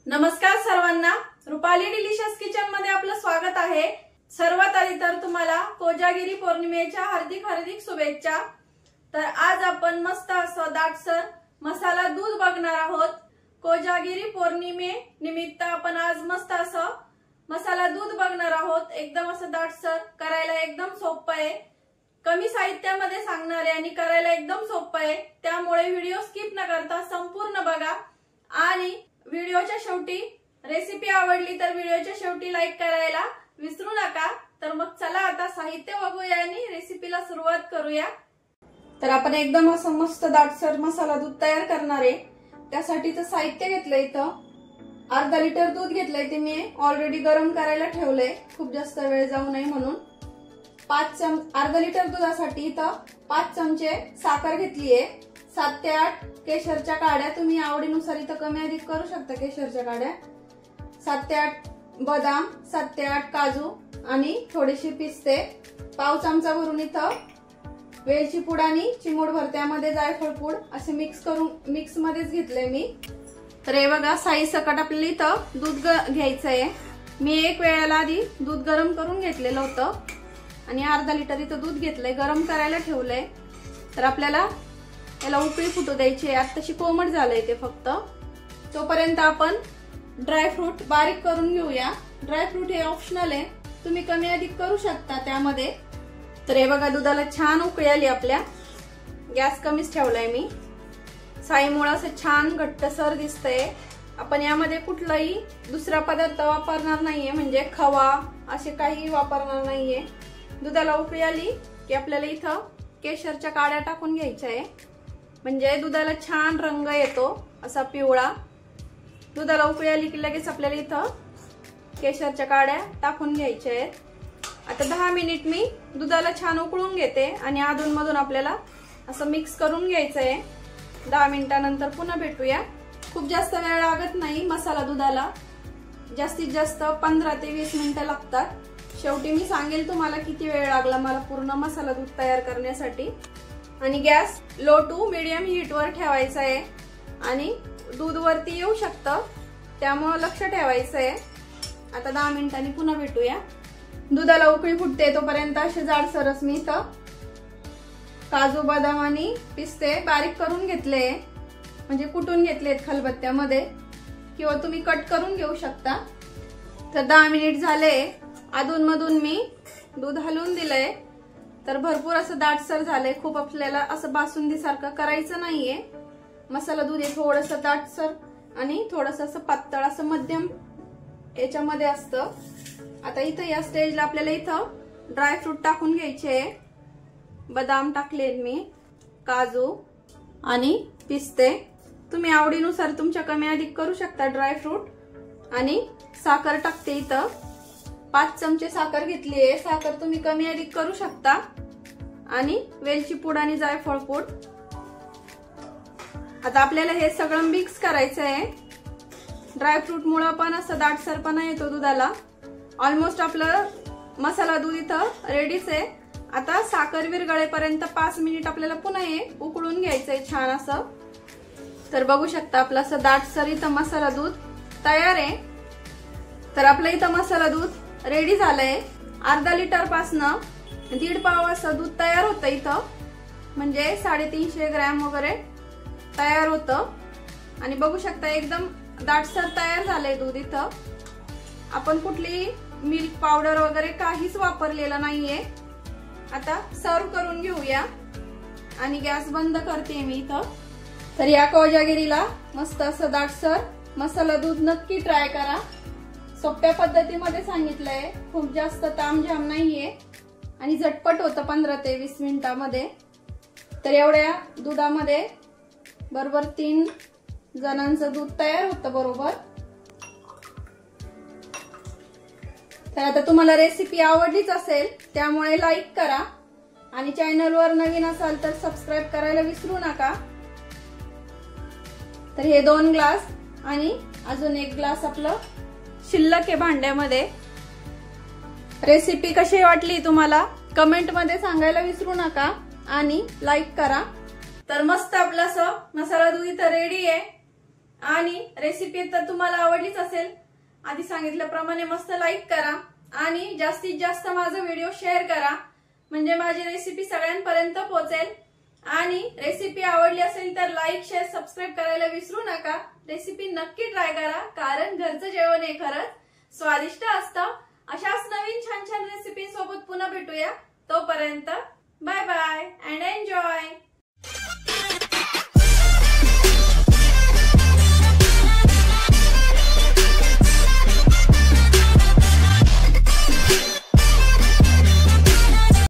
नमस्कार सर्वांना, Rupali delicious kitchen मध्ये आपलं स्वागत आहे। सर्वात आधी तर तुम्हाला कोजागिरी पौर्णिमेच्या हार्दिक हार्दिक शुभेच्छा। तर आज आपण मस्त असं दाटसर मसाला दूध बघणार आहोत। कोजागिरी पौर्णिमे निमित्त आपण आज मस्त असं मसाला दूध बघणार आहोत। एकदम असं दाटसर, करायला एकदम सोपं आहे, कमी साहित्यामध्ये सांगणार आहे आणि करायला एकदम सोपं आहे। त्यामुळे व्हिडिओ स्किप न करता संपूर्ण बघा आणि व्हिडिओच्या शेवटी रेसिपी आवडली तर व्हिडिओच्या शेवटी लाईक करायला विसरू नका। तर मग चला आता साहित्य बघूया आणि रेसिपीला सुरुवात करूया। तर आपण एकदम असं मस्त दाटसर मसाला दूध तयार करणार आहे। त्यासाठीचं साहित्य घेतलंय, इथं अर्धा लिटर दूध घेतलंय, ते मी ऑलरेडी गरम करायला ठेवलंय, खूप जास्त वेळ जाऊ नये म्हणून। अर्धा लिटर दुधासाठी इथं 5 चमचे साखर घेतलीये, 7 ते 8 केशरच्या काड्या, तुम्ही आवडीनुसार इथं कमी अधिक करू शकता केशरच्या काड्या, 7 ते 8 बदाम, 7 ते 8 काजू आणि थोडेसे पिस्ते, पाव चमचा भरून इथं वेलची पूड आणि चिमूटभर त्यामध्ये जायफळ पूड असे मिक्स मध्येच घेतलंय मी। तर हे बघा, साई सकट आपल्याला इथं दूध घ्यायचंय। मी 1 वेळेला आधी दूध गरम करून घेतलेलं होतं आणि अर्धा लिटर इथं दूध घेतलंय, गरम करायला ठेवलंय। तर आपल्याला याला उकळी फुटू द्यायची आहे, आताशी कोमट झालंय ते फक्त। तोपर्यंत आपण ड्रायफ्रूट बारीक करून घेऊया। ड्रायफ्रूट हे ऑप्शनल आहे, तुम्ही कमी अधिक करू शकता त्यामध्ये। तर हे बघा, दुधाला छान उकळी आली आपल्या, गॅस कमीच ठेवलाय मी। साईमुळे असं छान घट्टसर दिसतंय। आपण यामध्ये कुठलाही दुसरा पदार्थ वापरणार नाहीये, म्हणजे खवा असे काही वापरणार नाहीये। दुधाला उकळी आली की आपल्याला इथं केशरच्या काड्या टाकून घ्यायच्या आहे, म्हणजे दुधाला छान रंग येतो असा पिवळा। दुधाला उकळी आली की लगेच आपल्याला इथं केशरच्या काड्या टाकून घ्यायच्या आहेत। आता 10 मिनिट मी दुधाला छान उकळून घेते आणि अधूनमधून आपल्याला असं मिक्स करून घ्यायचं आहे। 10 मिनिटानंतर पुन्हा भेटूया। खूप जास्त वेळ लागत नाही मसाला दुधाला, जास्तीत जास्त 15 ते 20 मिनिटं लागतात। शेवटी मी सांगेल तुम्हाला किती वेळ लागला मला पूर्ण मसाला दूध तयार करण्यासाठी। आणि gas low to medium heat वर ठेवायचा आहे आणि दूध वरती येऊ शकतं, त्यामुळे लक्ष ठेवायचं आहे। आता 10 मिनिटांनी पुन्हा भेटूया। दुधाला उकळी फुटते तोपर्यंत असे जाडसरच मी इथं काजू, बदाम आणि पिस्ते बारीक करून घेतले, म्हणजे कुटून घेतलेत खलबत्त्यामध्ये, किंवा तुम्ही कट करून घेऊ शकता। तर 10 मिनिट झाले, अधूनमधून मी दूध हलवून दिलंय। तर भरपूर असं दाटसर झालंय, खूप आपल्याला असं बासुंदी सारखं करायचं नाहीये। मसाला दूध हे थोडंसं दाटसर आणि थोडंसं असं पातळ असं मध्यम याच्यामध्ये असतं। आता इथं या स्टेजला आपल्याला इथं ड्रायफ्रूट टाकून घ्यायचे। बदाम टाकलेत मी, काजू आणि पिस्ते, तुम्ही आवडीनुसार तुमच्या कमी अधिक करू शकता ड्रायफ्रूट। आणि साखर टाकते, इथं 5 चमचे साखर घेतली आहे, साखर तुम्ही कमी अधिक करू शकता। आणि वेलची पूड आणि जायफळ पूड। आता आपल्याला हे सगळं मिक्स करायचं आहे। ड्रायफ्रूट मुळे पण असं दाटसरपणा येतो दुधाला। ऑलमोस्ट आपलं मसाला दूध इथं रेडीच आहे। आता साखर विरघळेपर्यंत 5 मिनिट आपल्याला पुन्हा हे उकळून घ्यायचंय छान असं। तर बघू शकता आपलं असं दाटसर इथं मसाला दूध तयार आहे। तर आपलं इथं मसाला दूध रेडी झालंय। अर्धा लिटर पासनं 1.5 पाव असं दूध तयार होतं इथं, म्हणजे 350 ग्रॅम वगैरे तयार होतं। आणि बघू शकता एकदम दाटसर तयार झालंय दूध इथं। आपण कुठली मिल्क पावडर वगैरे काहीच वापरलेलं नाहीये। आता सर्व करून घेऊया आणि गॅस बंद करते मी इथं। तर या कोजागिरीला मस्त असं दाटसर मसाला दूध नक्की ट्राय करा। सोप्या पद्धतीमध्ये सांगितलंय, खूप जास्त तामझाम नाहीये आणि झटपट होतं 15 ते 20 मिनिटांमध्ये। तर एवढ्या दुधामध्ये बरोबर 3 जणांचं दूध तयार होतं बरोबर। तर आता तुम्हाला रेसिपी आवडलीच असेल, त्यामुळे लाईक करा आणि चॅनलवर नवीन असाल तर सबस्क्राईब करायला विसरू नका। तर हे 2 ग्लास आणि अजून 1 ग्लास आपलं शिल्लक आहे भांड्यामध्ये। रेसिपी कशी वाटली तुम्हाला कमेंट मध्ये सांगायला विसरू नका आणि लाईक करा। तर मस्त आपलं असं मसाला दूध इथं रेडी आहे। आणि रेसिपी तर तुम्हाला आवडलीच असेल, आधी सांगितल्याप्रमाणे मस्त लाईक करा आणि जास्तीत जास्त माझा व्हिडिओ शेअर करा, म्हणजे माझी रेसिपी सगळ्यांपर्यंत पोहोचेल। आणि रेसिपी आवडली असेल तर लाईक शेअर सबस्क्राईब करायला विसरू नका। रेसिपी नक्की ट्राय करा, कारण घरचं जेवण हे खरंच स्वादिष्ट असतं। अशाच नवीन छान छान रेसिपी सोबत पुन्हा भेटूया, तोपर्यंत बाय बाय अँड एन्जॉय।